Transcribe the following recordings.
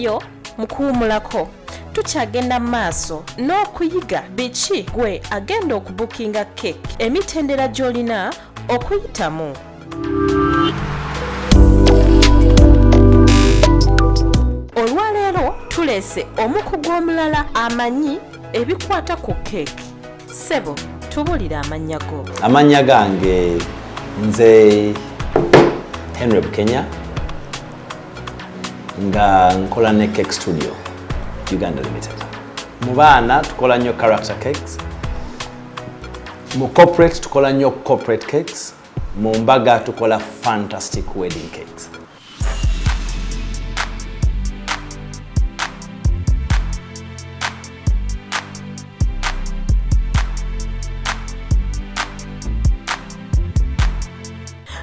eyo mu kuwumulako tukyagenda maaso n'okuyiga biki gwe agenda okubukinga keeki emitendera gy'olina okuyitamu. Olwaleero tuleese omukugu omulala amanyi ebikwata ku keeki. Ssebo, tubuulira amannya go. Amannya gange nze Henry Bukenya nga nkola ne Cake Studio Uganda Limited. Mu baana tukola nnyo character cakes, mu corporate tukola nnyo corporate cakes, mu mbaga tukola fantastic wedding cakes.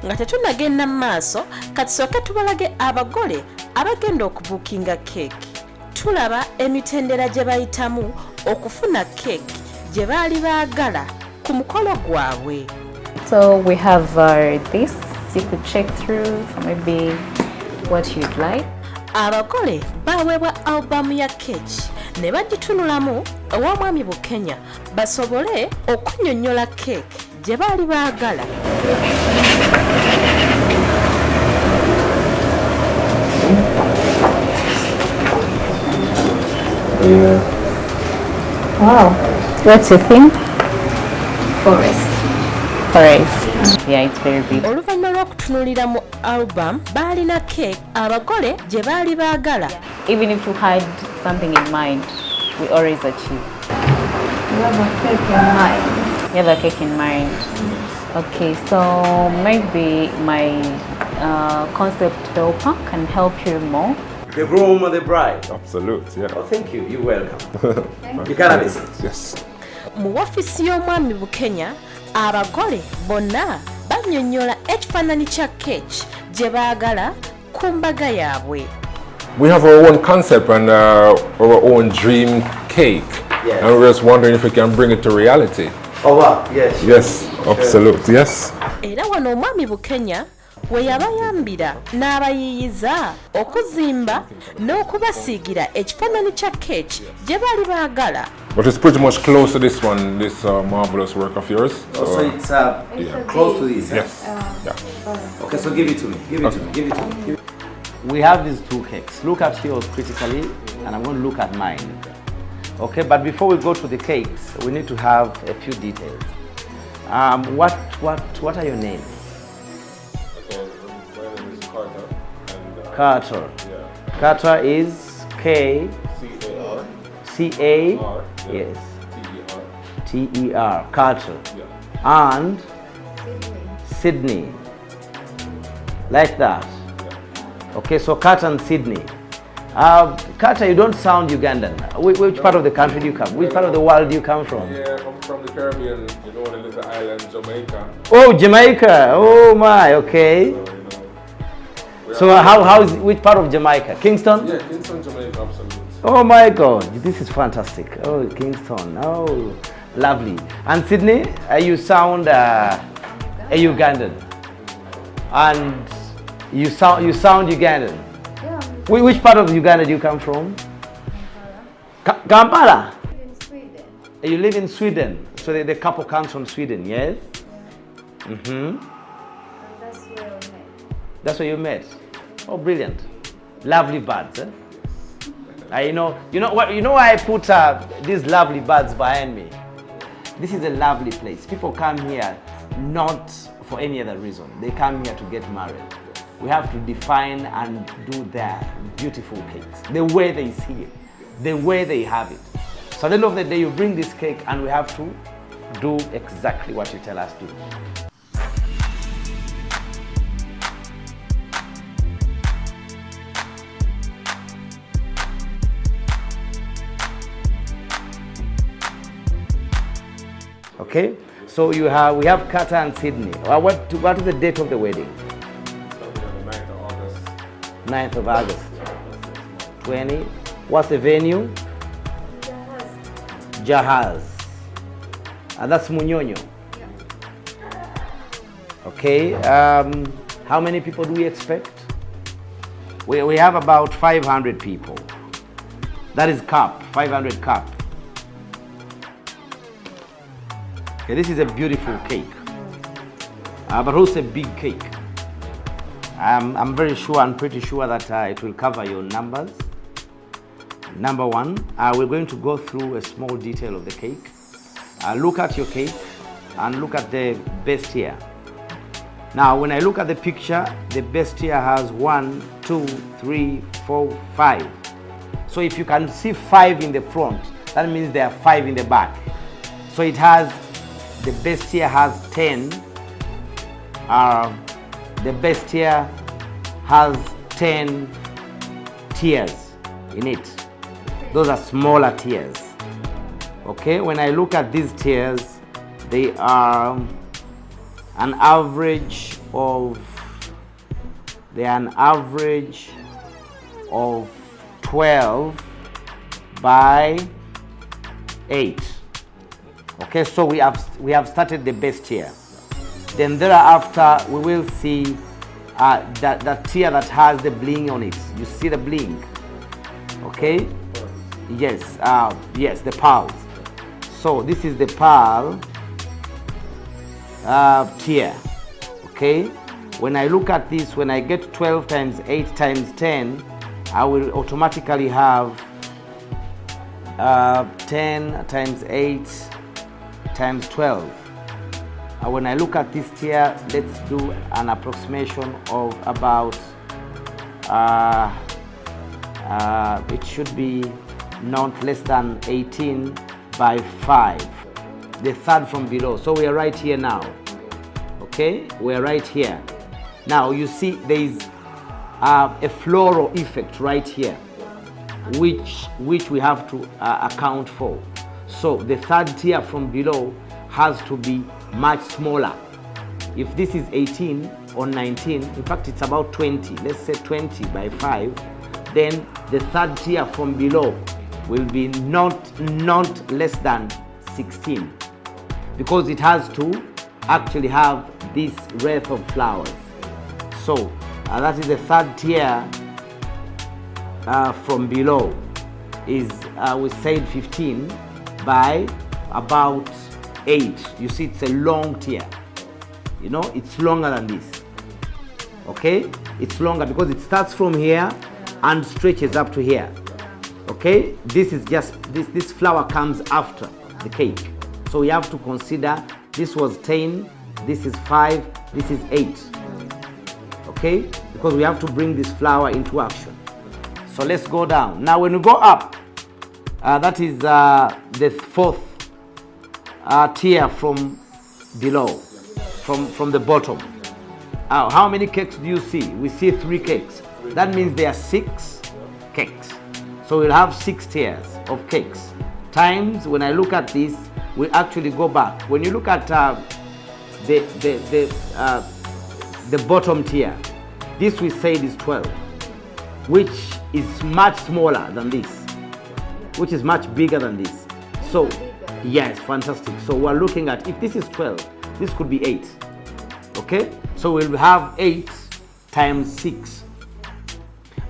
Nga tetunagenda maaso kati sooke tubalage abagole abagenda okubukinga keeki. Tulaba emitendera gye bayitamu okufuna keeki gye baali baagala ku mukolo gwabwe. So we have this, you could check through for maybe what you'd like. Abagole baweebwa albamu ya keeki ne bagitunulamu ow'omwami Bukenya basobole okunnyonnyola keeki gye baali baagala. Yeah. Wow. What's your theme? Forest. Yeah, it's very big. Oluvannyuma lw'okutunulira mu album baalina keeki abagole gye baali baagala. Even if you had something in mind, we always achieve. You have a cake in mind. You have a cake in mind. Okay, so maybe my concept developer can help you more. The groom or the bride? Absolutely, yeah. Oh, thank you. You're welcome. You can have a seat. Yes. Mu wafisi y'omwami Bukenya abagole bonna bannyonnyola ekifaananyi kya keeki gye baagala ku mbaga yaabwe. We have our own concept and our own dream cake. Yes. And we're just wondering if we can bring it to reality. Oh, wow. Yes. Yes, absolutely, yes. Era wano omwami Bukenya we yabayambira n'abayiiyiza okuzimba n'okubasiigira ekifaananyi kya keeki gye baali baagala. But it's pretty much close to this one, this marvelous work of yours. So it's close to this. Yes. Yeah. Okay, so give it to me. Give it to me. Give it to me. Give it. We have these two cakes. Look at yours critically, and I'm going to look at mine. Okay, but before we go to the cakes, we need to have a few details. What are your names? Okay, my name is Carter. And, Carter. yeah. Carter is K C-A-R. C-A. R. Yes. T-E-R. T-E-R. Carter. Yeah. And Sydney. Like that. Yeah. Okay, so Carter and Sydney. Carter, you don't sound Ugandan. Which part of the country do you come? Which part of the world do you come from? Yeah, I'm from the Caribbean, you know, the little island, Jamaica. Oh, Jamaica. Oh my, okay. So, you know. So how is, which part of Jamaica? Kingston? Yeah, Kingston, Jamaica, absolutely. Oh my God, this is fantastic. Oh, Kingston. Oh, lovely. And Sydney, you sound a Ugandan. And you sound Ugandan. Yeah, Which part of Uganda do you come from? Kampala. in Sweden. You live in Sweden. So the couple comes from Sweden, yes? Mm-hmm. And that's where we met. That's where you met. Oh, brilliant. Lovely birds, eh? You know why I put these lovely birds behind me? This is a lovely place. People come here not for any other reason. They come here to get married. We have to define and do their beautiful cakes, the way they see it, the way they have it. So at the end of the day, you bring this cake and we have to do exactly what you tell us to do. Okay, so we have Carter and Sydney. What is the date of the wedding? So we have the 9th of August. 9th of August. 20. What's the venue? Jahaz. And that's Munyonyo. Okay. How many people do we expect? We have about 500 people. That is cup, 500 cup. Okay, this is a beautiful cake, but also a big cake. I'm pretty sure that it will cover your numbers. Number one, we're going to go through a small detail of the cake. Look at your cake and look at the base tier. Now, when I look at the picture, the base tier has 1, 2, 3, 4, 5. So if you can see 5 in the front, that means there are 5 in the back. So it has, the base tier has 10. The base tier has 10 tiers in it. Those are smaller tiers. Okay, when I look at these tiers, they are an average of 12 by 8. Okay, so we have started the base tier. Then thereafter we will see that tier that has the bling on it. You see the bling, okay? Yes, yes, the pearls. So this is the pearl tier. Okay, when I look at this, when I get 12 times 8 times 10, I will automatically have 10 times 8 times 12. When I look at this tier, let's do an approximation of about it should be not less than 18 by 5, the third from below. So we are right here now. Okay, we are right here now. You see there is a floral effect right here, which we have to account for. So the third tier from below has to be much smaller. If this is 18 or 19, in fact it's about 20, let's say 20 by 5, then the third tier from below will be not less than 16, because it has to actually have this wreath of flowers. So that is the third tier from below is we said 15 by about 8. You see, it's a long tier. You know, it's longer than this. Okay, it's longer because it starts from here and stretches up to here. Okay, this is just this flower comes after the cake, so we have to consider this was 10, this is 5, this is 8. Okay, because we have to bring this flower into action. So let's go down. Now when we go up, that is the fourth tier from below, from the bottom. How many cakes do you see? We see 3 cakes. That means there are 6 cakes. So we'll have 6 tiers of cakes. Times, when I look at this, we actually go back. When you look at the bottom tier, this we said is 12, which is much smaller than this, which is much bigger than this. So yes, fantastic. So we're looking at, if this is 12, this could be 8. Okay, so we'll have 8 times 6,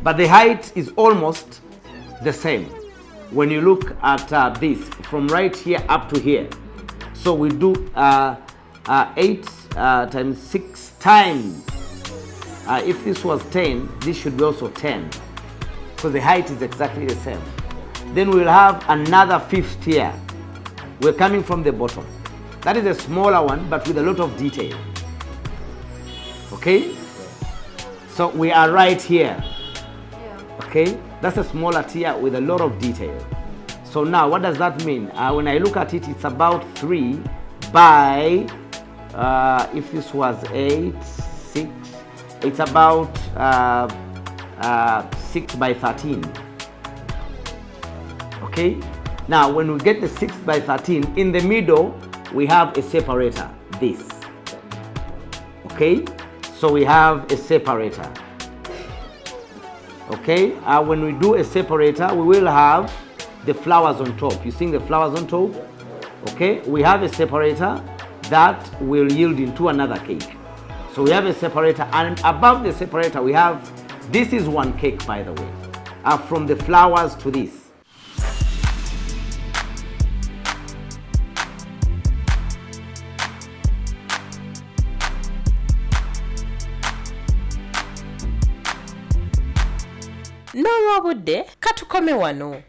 but the height is almost the same when you look at this from right here up to here. So we do 8 times 6 times, if this was 10, this should be also 10, because the height is exactly the same. Then we'll have another 5th tier. We're coming from the bottom. That is a smaller one, but with a lot of detail. Okay, so we are right here. Okay, that's a smaller tier with a lot of detail. So now what does that mean? When I look at it, it's about 3 by if this was 8, 6, it's about 6 by 13. Okay, now when we get the 6 by 13, in the middle we have a separator, this. Okay, so we have a separator. Okay, when we do a separator, we will have the flowers on top. You see the flowers on top? Okay, we have a separator that will yield into another cake. So we have a separator, and above the separator we have This is one cake, by the way. From the flowers to this. N'olw'obudde katukome wano.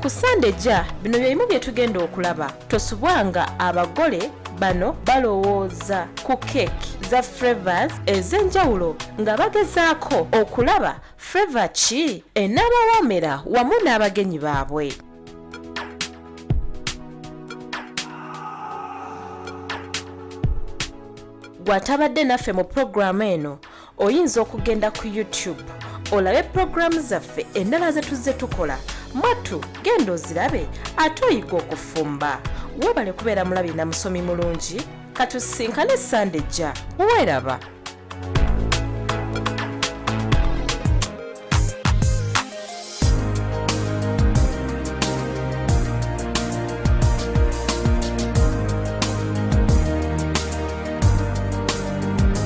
Ku Sande jja bino byebimu bye tugenda okulaba. Tosubwanga abagole bano balowooza ku keeki za flavors ez'enjawulo nga bagezaako okulaba flavor ki enaabawoomera wamu n'abagenyi baabwe. Gwatabadde naffe mu pulogulaamu eno oyinza okugenda ku YouTube olabe pulogulaamu zaffe endala ze tuzze tukola. Mwattu genda ozirabe ate oyiga okufumba. Weebale kubeera mulabi na musomi mulungi. Katusinkane Sande jja. Weeraba.